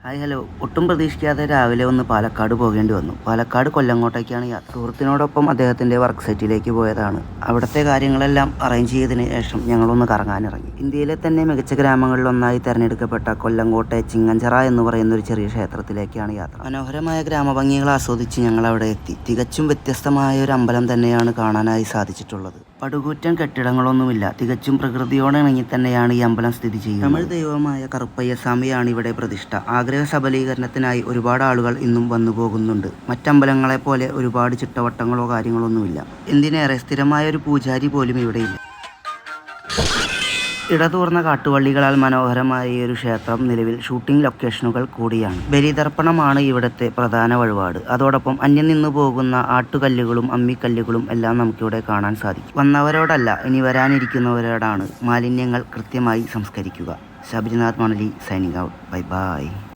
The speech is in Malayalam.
Hi hello. ഒട്ടും പ്രതീക്ഷിക്കാതെ രാവിലെ ഒന്ന് പാലക്കാട് പോകേണ്ടി വന്നു. പാലക്കാട് കൊല്ലങ്കോട്ടേക്കാണ് യാത്ര. സുഹൃത്തിനോടൊപ്പം അദ്ദേഹത്തിൻ്റെ വർക്ക് സൈറ്റിലേക്ക് പോയതാണ്. അവിടുത്തെ കാര്യങ്ങളെല്ലാം അറേഞ്ച് ചെയ്തതിന് ശേഷം ഞങ്ങളൊന്ന് കറങ്ങാനിറങ്ങി. ഇന്ത്യയിലെ തന്നെ മികച്ച ഗ്രാമങ്ങളിലൊന്നായി തിരഞ്ഞെടുക്കപ്പെട്ട കൊല്ലങ്കോട്ടെ ചിങ്ങഞ്ചിറ എന്ന് പറയുന്ന ഒരു ചെറിയ ക്ഷേത്രത്തിലേക്കാണ് യാത്ര. മനോഹരമായ ഗ്രാമഭംഗികൾ ആസ്വദിച്ച് ഞങ്ങൾ അവിടെ എത്തി. തികച്ചും വ്യത്യസ്തമായ ഒരു അമ്പലം തന്നെയാണ് കാണാനായി സാധിച്ചിട്ടുള്ളത്. പടുകൂറ്റൻ കെട്ടിടങ്ങളൊന്നുമില്ല. തികച്ചും പ്രകൃതിയോടിണങ്ങി തന്നെയാണ് ഈ അമ്പലം സ്ഥിതി ചെയ്യുന്നത്. തമിഴ് ദൈവമായ കറുപ്പയ്യസ്വാമിയാണ് ഇവിടെ പ്രതിഷ്ഠ. ആഗ്രഹ സബലീകരണത്തിനായി ഒരുപാട് ആളുകൾ ഇന്നും വന്നു പോകുന്നുണ്ട്. മറ്റമ്പലങ്ങളെപ്പോലെ ഒരുപാട് ചിട്ടവട്ടങ്ങളോ കാര്യങ്ങളൊന്നുമില്ല. എന്തിനേറെ സ്ഥിരമായ ഒരു പൂജാരി പോലും ഇവിടെയില്ല. ഇടതൂർന്ന കാട്ടുവള്ളികളാൽ മനോഹരമായ ഈ ഒരു ക്ഷേത്രം നിലവിൽ ഷൂട്ടിംഗ് ലൊക്കേഷനുകൾ കൂടിയാണ്. ബലിതർപ്പണമാണ് ഇവിടുത്തെ പ്രധാന വഴിപാട്. അതോടൊപ്പം അന്യം നിന്നു പോകുന്ന ആട്ടുകല്ലുകളും അമ്മിക്കല്ലുകളും എല്ലാം നമുക്കിവിടെ കാണാൻ സാധിക്കും. വന്നവരോടല്ല, ഇനി വരാനിരിക്കുന്നവരോടാണ് മാലിന്യങ്ങൾ കൃത്യമായി സംസ്കരിക്കുക. Sabarinath Manali signing out. Bye by.